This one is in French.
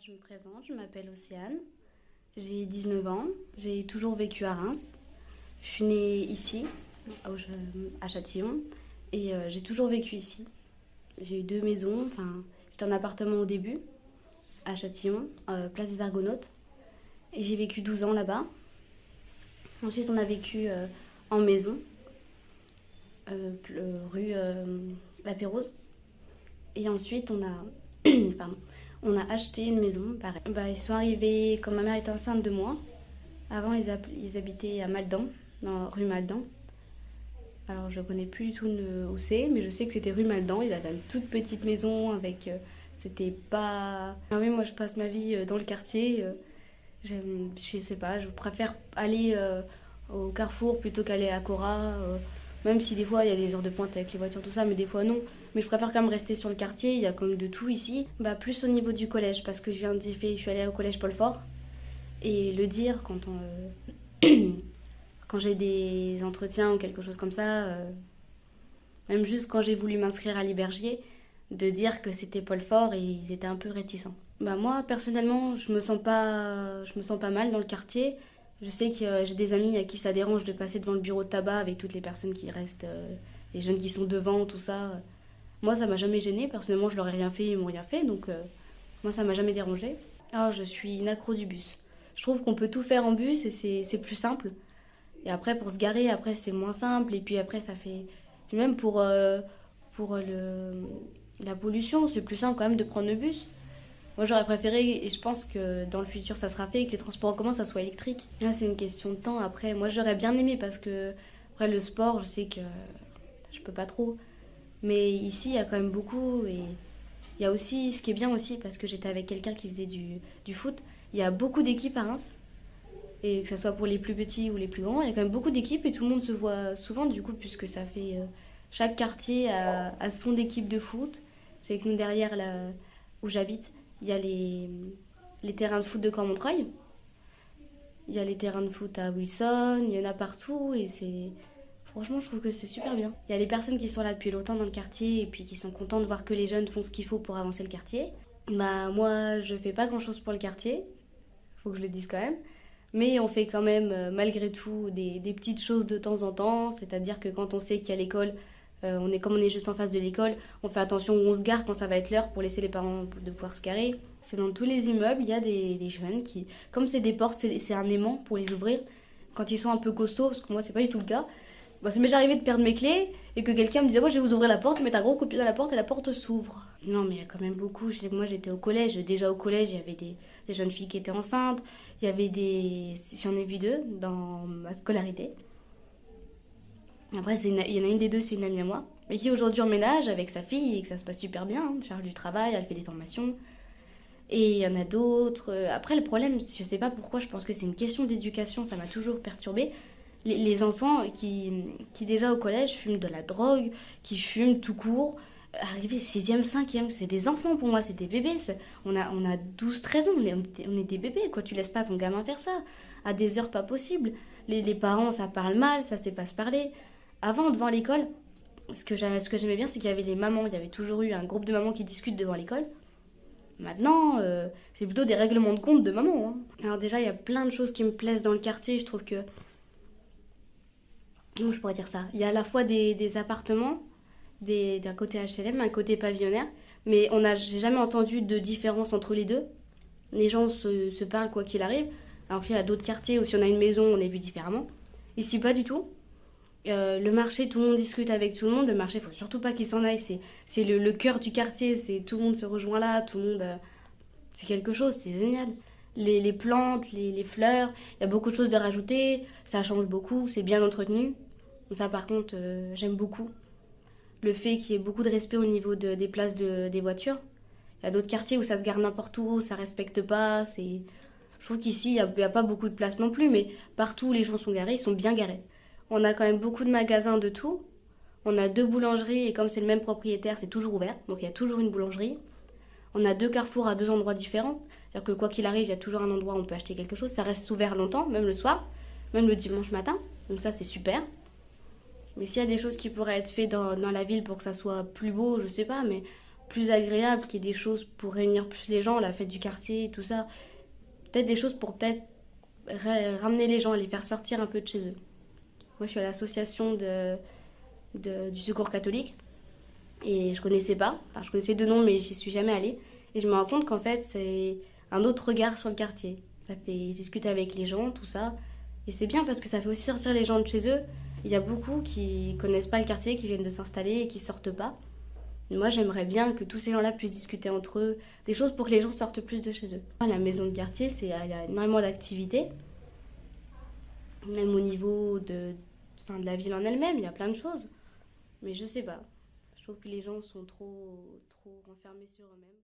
Je me présente, je m'appelle Océane, j'ai 19 ans, j'ai toujours vécu à Reims. Je suis née ici, à Châtillon, et j'ai toujours vécu ici. J'ai eu deux maisons, enfin, j'étais en appartement au début, à Châtillon, place des Argonautes, et j'ai vécu 12 ans là-bas. Ensuite, on a vécu en maison, rue La Pérouse, et ensuite, pardon, on a acheté une maison, pareil. Ils sont arrivés quand ma mère était enceinte de moi. Avant, ils habitaient à Maldan, rue Maldan. Alors, je connais plus du tout où c'est, mais je sais que c'était rue Maldan. Ils avaient une toute petite maison avec... c'était pas... Ah oui, moi, je passe ma vie dans le quartier. Je sais pas, je préfère aller au Carrefour plutôt qu'aller à Cora. Même si des fois, il y a des heures de pointe avec les voitures, tout ça, mais des fois, non. Mais je préfère quand même rester sur le quartier, il y a quand même de tout ici. Plus au niveau du collège, parce que je suis allée au collège Paul Fort. Et le dire quand j'ai des entretiens ou quelque chose comme ça, même juste quand j'ai voulu m'inscrire à l'Ibergier, de dire que c'était Paul Fort et ils étaient un peu réticents. Moi, personnellement, je me sens pas mal dans le quartier. Je sais que j'ai des amis à qui ça dérange de passer devant le bureau de tabac avec toutes les personnes qui restent, les jeunes qui sont devant, tout ça. Moi, ça m'a jamais gênée. Personnellement, je leur ai rien fait, ils m'ont rien fait. Donc, moi, ça m'a jamais dérangée. Alors, je suis une accro du bus. Je trouve qu'on peut tout faire en bus et c'est plus simple. Et après, pour se garer, après, c'est moins simple. Et puis après, ça fait... Même la pollution, c'est plus simple quand même de prendre le bus. Moi, j'aurais préféré, et je pense que dans le futur, ça sera fait, que les transports en commun, ça soit électrique. Là, c'est une question de temps. Après, moi, j'aurais bien aimé parce que, après, le sport, je sais que je peux pas trop. Mais ici, il y a quand même beaucoup. Et il y a aussi, ce qui est bien aussi, parce que j'étais avec quelqu'un qui faisait du foot, il y a beaucoup d'équipes à Reims. Et que ce soit pour les plus petits ou les plus grands, il y a quand même beaucoup d'équipes et tout le monde se voit souvent, du coup, puisque ça fait. Chaque quartier a son équipe de foot. Je sais que nous, derrière, là où j'habite, il y a les terrains de foot de Cormontreuil. Il y a les terrains de foot à Wilson, il y en a partout et c'est... Franchement, je trouve que c'est super bien. Il y a les personnes qui sont là depuis longtemps dans le quartier et puis qui sont contents de voir que les jeunes font ce qu'il faut pour avancer le quartier. Moi, je fais pas grand-chose pour le quartier, faut que je le dise quand même. Mais on fait quand même, malgré tout, des petites choses de temps en temps. C'est-à-dire que quand on sait qu'il y a l'école, comme on est juste en face de l'école, on fait attention où on se gare quand ça va être l'heure pour laisser les parents de pouvoir se garer. C'est dans tous les immeubles, il y a des jeunes qui... Comme c'est des portes, c'est un aimant pour les ouvrir. Quand ils sont un peu costauds, parce que moi, c'est pas du tout le cas. Ça m'est déjà arrivé de perdre mes clés et que quelqu'un me disait je vais vous ouvrir la porte, mettre un gros coup de pied dans la porte et la porte s'ouvre. Non, mais il y a quand même beaucoup. Moi, j'étais au collège. Déjà au collège, il y avait des jeunes filles qui étaient enceintes. Il y avait J'en ai vu deux dans ma scolarité. Après, il y en a une des deux, c'est une amie à moi, mais qui aujourd'hui emménage avec sa fille et que ça se passe super bien. Elle charge du travail, elle fait des formations. Et il y en a d'autres. Après, le problème, je sais pas pourquoi, je pense que c'est une question d'éducation, ça m'a toujours perturbée. Les enfants qui déjà au collège fument de la drogue, qui fument tout court, arrivés 6e, 5e, c'est des enfants pour moi, c'est des bébés. On a 12-13 ans, on est des bébés, quoi. Tu laisses pas ton gamin faire ça, à des heures pas possibles. Les parents, ça parle mal, ça sait pas se parler. Avant, devant l'école, ce que j'aimais bien, c'est qu'il y avait les mamans, il y avait toujours eu un groupe de mamans qui discutent devant l'école. Maintenant, c'est plutôt des règlements de compte de maman. Hein. Alors déjà, il y a plein de choses qui me plaisent dans le quartier, je trouve que... Comment je pourrais dire ça? Il y a à la fois des appartements, d'un côté HLM, un côté pavillonnaire, mais j'ai jamais entendu de différence entre les deux. Les gens se parlent quoi qu'il arrive, alors qu'il y a d'autres quartiers où si on a une maison, on est vu différemment. Ici, pas du tout. Le marché, tout le monde discute avec tout le monde. Le marché, il faut surtout pas qu'il s'en aille. C'est le cœur du quartier, tout le monde se rejoint là, tout le monde... c'est quelque chose, c'est génial. Les plantes, les fleurs, il y a beaucoup de choses de rajouter, ça change beaucoup, c'est bien entretenu. Ça, par contre, j'aime beaucoup. Le fait qu'il y ait beaucoup de respect au niveau des places des voitures. Il y a d'autres quartiers où ça se gare n'importe où, ça respecte pas. Je trouve qu'ici, il n'y a pas beaucoup de place non plus, mais partout où les gens sont garés, ils sont bien garés. On a quand même beaucoup de magasins de tout. On a 2 boulangeries et comme c'est le même propriétaire, c'est toujours ouvert. Donc il y a toujours une boulangerie. On a 2 carrefours à 2 endroits différents. C'est-à-dire que quoi qu'il arrive, il y a toujours un endroit où on peut acheter quelque chose. Ça reste ouvert longtemps, même le soir, même le dimanche matin. Donc ça, c'est super. Mais s'il y a des choses qui pourraient être faites dans la ville pour que ça soit plus beau, je sais pas, mais plus agréable, qu'il y ait des choses pour réunir plus les gens, la fête du quartier, tout ça. Peut-être des choses pour peut-être ramener les gens, les faire sortir un peu de chez eux. Moi, je suis à l'association du Secours catholique et je connaissais pas. Enfin, je connaissais deux noms, mais j'y suis jamais allée. Et je me rends compte qu'en fait, c'est un autre regard sur le quartier. Ça fait discuter avec les gens, tout ça. Et c'est bien parce que ça fait aussi sortir les gens de chez eux. Il y a beaucoup qui connaissent pas le quartier, qui viennent de s'installer et qui sortent pas. Et moi, j'aimerais bien que tous ces gens-là puissent discuter entre eux, des choses pour que les gens sortent plus de chez eux. La maison de quartier, il y a énormément d'activités, même au niveau enfin, de la ville en elle-même, il y a plein de choses. Mais je sais pas. Je trouve que les gens sont trop renfermés sur eux-mêmes.